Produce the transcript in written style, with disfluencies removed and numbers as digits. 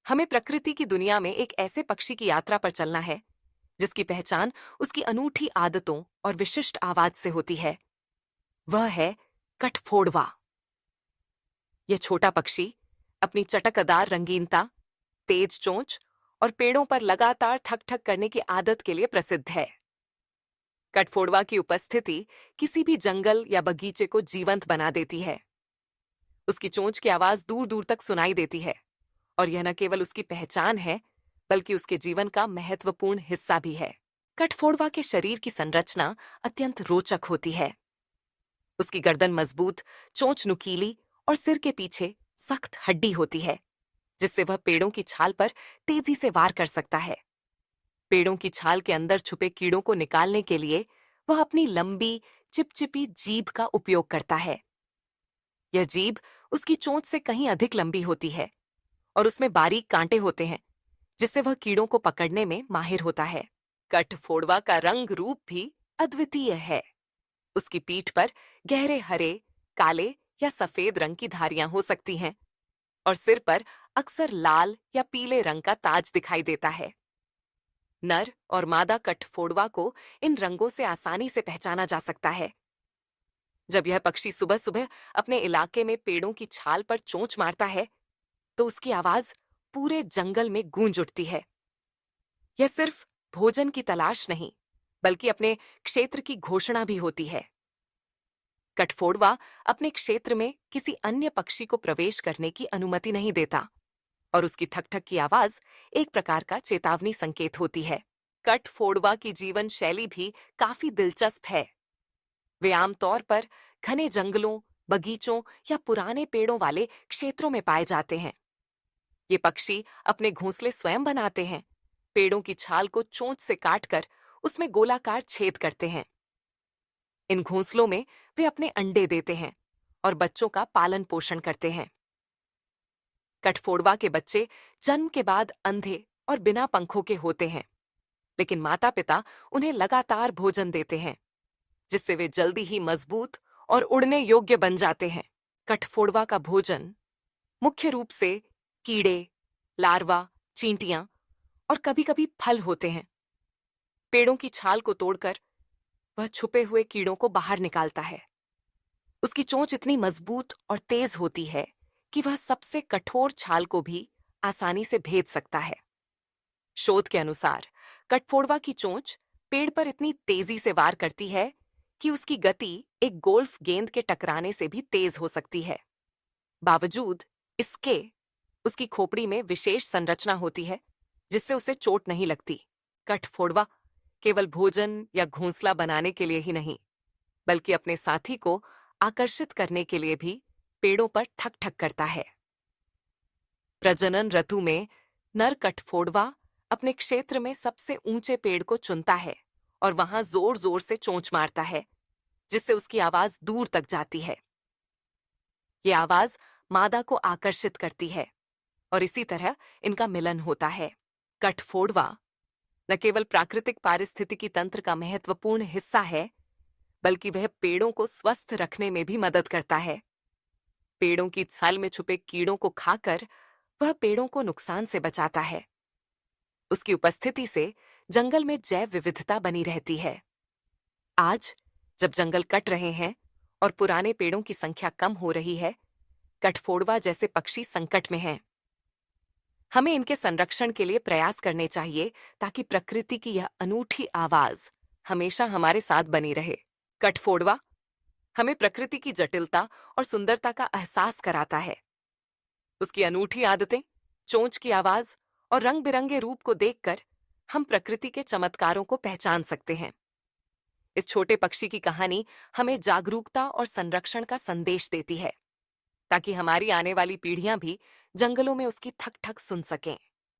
हमें प्रकृति की दुनिया में एक ऐसे पक्षी की यात्रा पर चलना है जिसकी पहचान उसकी अनूठी आदतों और विशिष्ट आवाज से होती है। वह है कठफोड़वा। यह छोटा पक्षी अपनी चटकदार रंगीनता, तेज चोंच और पेड़ों पर लगातार थक थक करने की आदत के लिए प्रसिद्ध है। कठफोड़वा की उपस्थिति किसी भी जंगल या बगीचे को जीवंत बना देती है। उसकी चोंच की आवाज दूर दूर तक सुनाई देती है और यह न केवल उसकी पहचान है बल्कि उसके जीवन का महत्वपूर्ण हिस्सा भी है। कठफोड़वा के शरीर की संरचना अत्यंत रोचक होती है। उसकी गर्दन मजबूत, चोंच नुकीली और सिर के पीछे सख्त हड्डी होती है, जिससे वह पेड़ों की छाल पर तेजी से वार कर सकता है। पेड़ों की छाल के अंदर छुपे कीड़ों को निकालने के लिए वह अपनी लंबी, चिपचिपी जीभ का उपयोग करता है। यह जीभ उसकी चोंच से कहीं अधिक लंबी होती है और उसमें बारीक कांटे होते हैं, जिससे वह कीड़ों को पकड़ने में माहिर होता है। कठफोड़वा का रंग रूप भी अद्वितीय है। उसकी पीठ पर गहरे हरे, काले या सफेद रंग की धारियां हो सकती हैं और सिर पर अक्सर लाल या पीले रंग का ताज दिखाई देता है। नर और मादा कठफोड़वा को इन रंगों से आसानी से पहचाना जा सकता है। जब यह पक्षी सुबह सुबह अपने इलाके में पेड़ों की छाल पर चोंच मारता है, तो उसकी आवाज पूरे जंगल में गूंज उठती है। यह सिर्फ भोजन की तलाश नहीं, बल्कि अपने क्षेत्र की घोषणा भी होती है। कठफोड़वा अपने क्षेत्र में किसी अन्य पक्षी को प्रवेश करने की अनुमति नहीं देता और उसकी ठक-ठक की आवाज एक प्रकार का चेतावनी संकेत होती है। कठफोड़वा की जीवन शैली भी काफी दिलचस्प है। वे आमतौर पर घने जंगलों, बगीचों या पुराने पेड़ों वाले क्षेत्रों में पाए जाते हैं। ये पक्षी अपने घोंसले स्वयं बनाते हैं, पेड़ों की छाल को चोंच से काटकर उसमें गोलाकार छेद करते हैं। इन घोंसलों में वे अपने अंडे देते हैं और बच्चों का पालन पोषण करते हैं। कठफोड़वा के बच्चे जन्म के बाद अंधे और बिना पंखों के होते हैं, लेकिन माता पिता उन्हें लगातार भोजन देते हैं, जिससे वे जल्दी ही मजबूत और उड़ने योग्य बन जाते हैं। कठफोड़वा का भोजन मुख्य रूप से कीड़े, लार्वा, चींटियां और कभी-कभी फल होते हैं। पेड़ों की छाल को तोड़कर वह छुपे हुए कीड़ों को बाहर निकालता है। उसकी चोंच इतनी मजबूत और तेज होती है कि वह सबसे कठोर छाल को भी आसानी से भेद सकता है। शोध के अनुसार कठफोड़वा की चोंच पेड़ पर इतनी तेजी से वार करती है कि उसकी गति एक गोल्फ गेंद के टकराने से भी तेज हो सकती है। बावजूद इसके उसकी खोपड़ी में विशेष संरचना होती है, जिससे उसे चोट नहीं लगती। कठफोड़वा केवल भोजन या घोंसला बनाने के लिए ही नहीं, बल्कि अपने साथी को आकर्षित करने के लिए भी पेड़ों पर ठक ठक करता है। प्रजनन ऋतु में नर कठफोड़वा अपने क्षेत्र में सबसे ऊंचे पेड़ को चुनता है और वहां जोर जोर से चोंच मारता है, जिससे उसकी आवाज दूर तक जाती है। यह आवाज मादा को आकर्षित करती है और इसी तरह इनका मिलन होता है। कठफोड़वा न केवल प्राकृतिक पारिस्थितिकी तंत्र का महत्वपूर्ण हिस्सा है, बल्कि वह पेड़ों को स्वस्थ रखने में भी मदद करता है। पेड़ों की छाल में छुपे कीड़ों को खाकर वह पेड़ों को नुकसान से बचाता है। उसकी उपस्थिति से जंगल में जैव विविधता बनी रहती है। आज जब जंगल कट रहे हैं और पुराने पेड़ों की संख्या कम हो रही है, कठफोड़वा जैसे पक्षी संकट में हैं। हमें इनके संरक्षण के लिए प्रयास करने चाहिए ताकि प्रकृति की यह अनूठी आवाज हमेशा हमारे साथ बनी रहे। कठफोड़वा हमें प्रकृति की जटिलता और सुंदरता का एहसास कराता है। उसकी अनूठी आदतें, चोंच की आवाज और रंग बिरंगे रूप को देखकर हम प्रकृति के चमत्कारों को पहचान सकते हैं। इस छोटे पक्षी की कहानी हमें जागरूकता और संरक्षण का संदेश देती है, ताकि हमारी आने वाली पीढ़ियां भी जंगलों में उसकी थक थक सुन सकें।